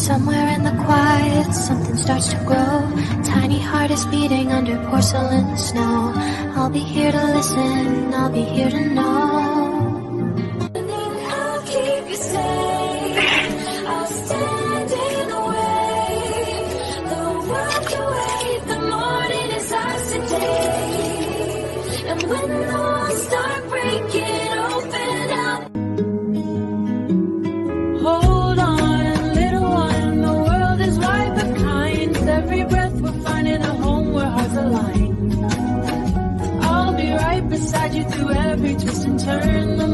Somewhere in the quiet, something starts to grow. Tiny heart is beating under porcelain snow. I'll be here to listen, I'll be here to know. I'll keep you safe, I'll stand in the way. The world can wait, the morning is ours today. And when the walls start breaking, open up. Hold on, little one, the world is wide but kind. With every breath we're finding a home where hearts align. I'll be right beside you through every twist and turn. The